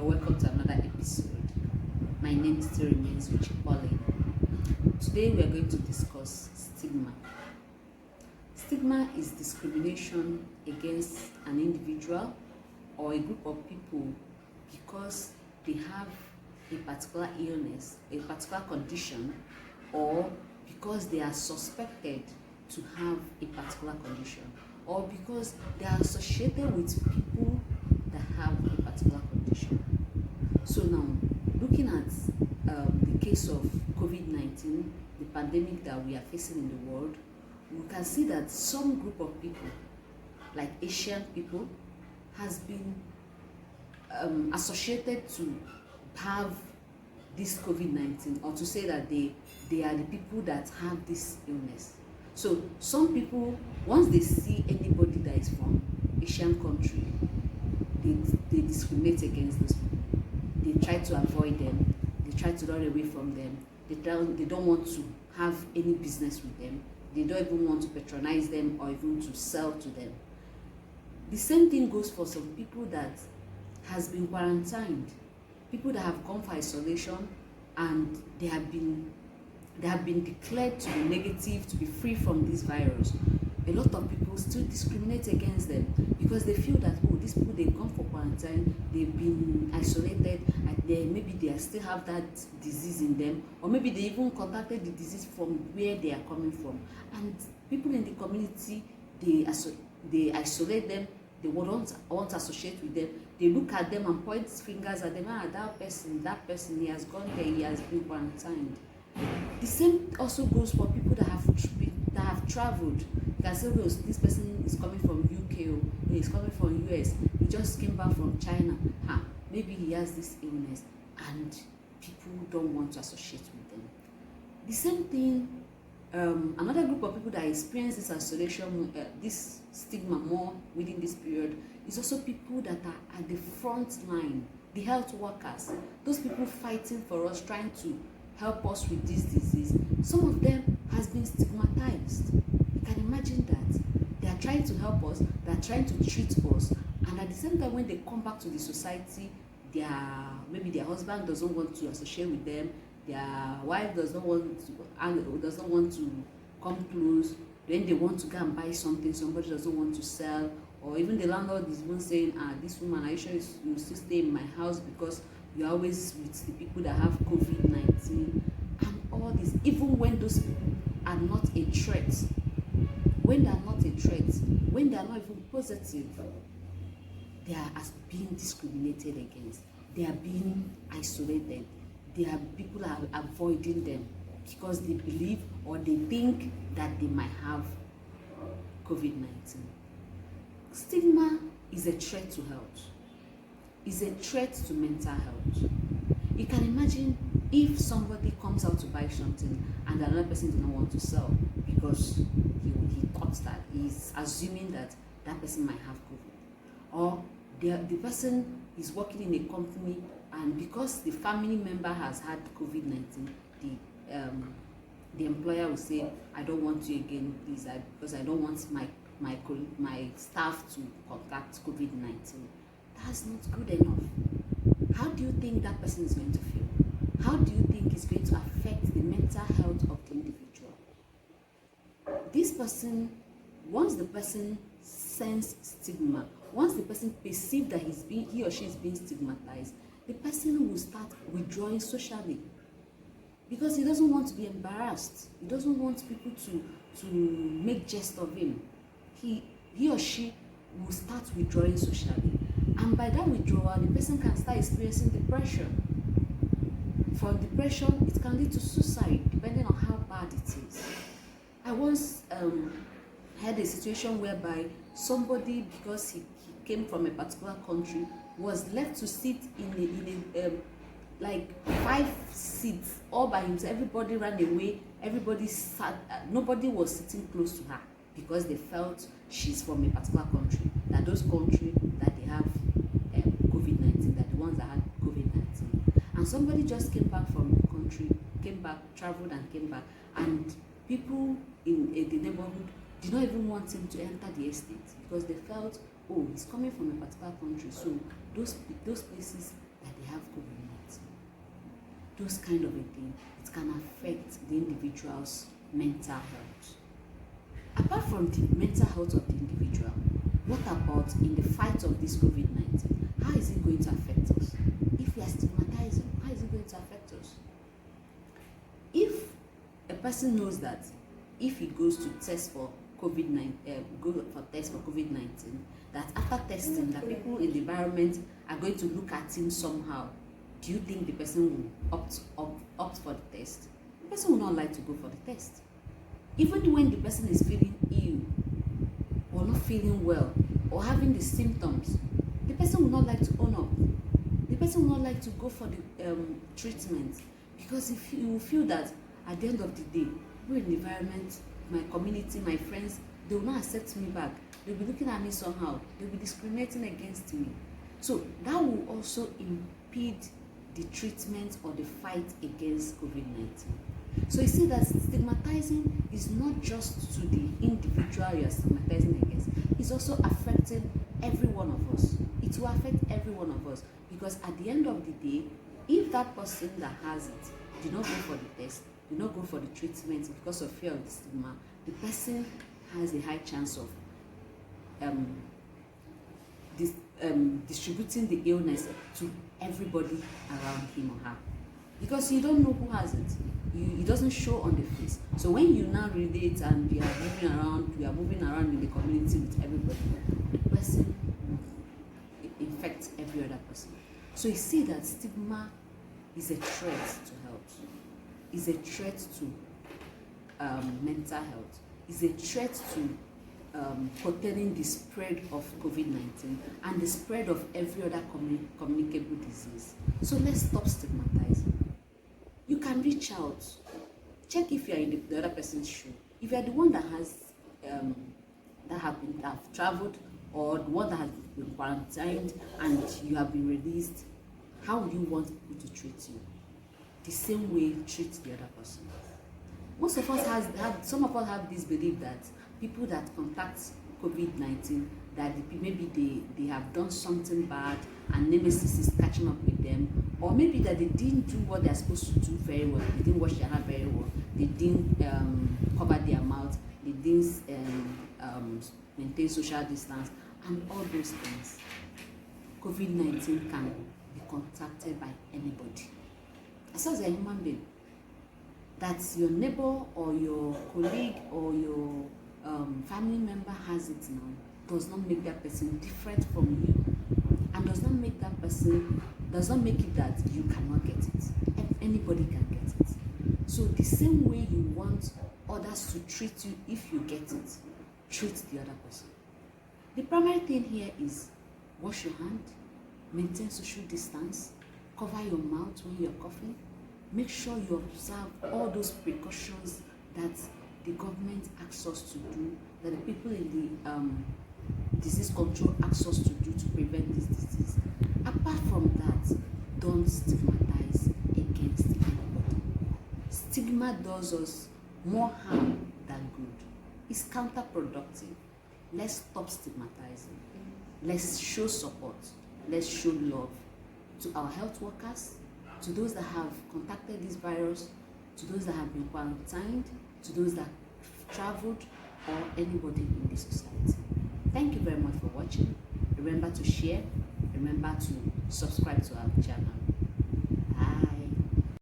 You're welcome to another episode. My name still remains Richie. Today we are going to discuss stigma. Stigma is discrimination against an individual or a group of people because they have a particular illness, a particular condition, or because they are suspected to have a particular condition, or because they are associated with people that have a particular condition. So now, looking at the case of COVID-19, the pandemic that we are facing in the world, we can see that some group of people, like Asian people, has been associated to have this COVID-19, or to say that they are the people that have this illness. So some people, once they see anybody that is from Asian country, they discriminate against those people. They try to avoid them. They try to run away from them. They don't want to have any business with them. They don't even want to patronize them or even to sell to them. The same thing goes for some people that has been quarantined, people that have gone for isolation and they have been declared to be negative, to be free from this virus. A lot of people still discriminate against them because they feel that, oh, these people, they've gone for quarantine, they've been isolated, and maybe they still have that disease in them, or maybe they even contacted the disease from where they are coming from. And people in the community, they isolate them, they won't want to associate with them. They look at them and point fingers at them. That person, he has gone there, he has been quarantined. The same also goes for people that have traveled. You can say, well, this person is coming from UK, or he's coming from US, he just came back from China. Maybe he has this illness, and people don't want to associate with them. The same thing, another group of people that experience this isolation, this stigma more within this period, is also people that are at the front line, the health workers, those people fighting for us, trying to help us with this disease. Some of them has been stigmatized. You can imagine that they are trying to help us, they are trying to treat us, and at the same time, when they come back to the society, maybe their husband doesn't want to associate with them, their wife does not want to come close. Then they want to go and buy something somebody doesn't want to sell, or even the landlord is even saying, this woman, are you sure you still stay in my house because you're always with the people that have COVID-19, and all this, even when those people are not a threat, when they are not even positive, they are being discriminated against, they are being isolated, people are avoiding them because they believe or they think that they might have COVID-19. Stigma is a threat to health, is a threat to mental health. You can imagine if somebody comes out to buy something and another person does not want to sell because he thought that he's assuming that person might have COVID, or the person is working in a company and because the family member has had COVID-19, the employer will say, I don't want you again, please, because I don't want my staff to contact COVID-19. That's not good enough. How do you think that person is going to feel? How do you think it's going to affect the mental health of the individual? This person, once the person senses stigma, once the person perceives that he or she is being stigmatized, the person will start withdrawing socially because he doesn't want to be embarrassed. He doesn't want people to make jest of him. He or she will start withdrawing socially. And by that withdrawal, the person can start experiencing depression. From depression, it can lead to suicide, depending on how bad it is. I once had a situation whereby somebody, because he came from a particular country, was left to sit in a like 5 seats all by himself. Everybody ran away. Everybody sat. Nobody was sitting close to her because they felt she's from a particular country. That those countries that they have COVID-19, that the ones that had COVID-19, and somebody just came back from the country, traveled and came back, and people in the neighborhood did not even want him to enter the estate because they felt, oh, he's coming from a particular country, so those places that they have COVID-19. Those kind of a thing, it can affect the individual's mental health. Apart from the mental health of the individual, what about in the fight of this COVID-19? How is it going to affect us? If we are stigmatizing, how is it going to affect us? If a person knows that if he goes to test for COVID-19, that after testing, that people in the environment are going to look at him somehow, do you think the person will opt for the test? The person will not like to go for the test. Even when the person is feeling ill or not feeling well or having the symptoms, the person will not like to own up. The person will not like to go for the treatment, because if you feel that at the end of the day, people in the environment, my community, my friends, they will not accept me back. They'll be looking at me somehow. They'll be discriminating against me. So that will also impede the treatment or the fight against COVID-19. So you see that stigmatizing is not just to the individual you are stigmatizing against, it's also affecting every one of us. It will affect every one of us, because at the end of the day, if that person that has it did not go for the test, did not go for the treatment because of fear of the stigma, the person has a high chance of distributing the illness to everybody around him or her, because you don't know who has it. It doesn't show on the face. So when you now relate and you are moving around in the community with everybody, the person will infect every other person. So you see that stigma is a threat to health, is a threat to mental health, is a threat to curtailing the spread of COVID-19 and the spread of every other communicable disease. So let's stop stigmatizing. You can reach out, check if you are in the other person's shoe. If you are the one that has have traveled, or the one that has been quarantined and you have been released, how would you want people to treat you? The same way you treat the other person. Most of us some of us have this belief that people that contact COVID-19, that maybe they have done something bad and nemesis is catching up with them, or maybe that they didn't do what they're supposed to do very well. They didn't wash their hands very well. They didn't cover their mouth. They didn't maintain social distance and all those things. COVID-19 can be contacted by anybody. As a human being, that your neighbor or your colleague or your family member has it now does not make that person different from you, and does not make it that you cannot get it. Anybody can get it. So the same way you want others to treat you if you get it, treat the other person. The primary thing here is wash your hand, maintain social distance, cover your mouth when you're coughing. Make sure you observe all those precautions that the government asks us to do, that the people in the disease control asks us to do to prevent this disease. Apart from that, don't stigmatize against anybody. Stigma does us more harm than good. It's counterproductive. Let's stop stigmatizing. Let's show support. Let's show love to our health workers, to those that have contacted this virus, to those that have been quarantined, to those that traveled, or anybody in the society. Thank you very much for watching. Remember to share. Remember to subscribe to our channel.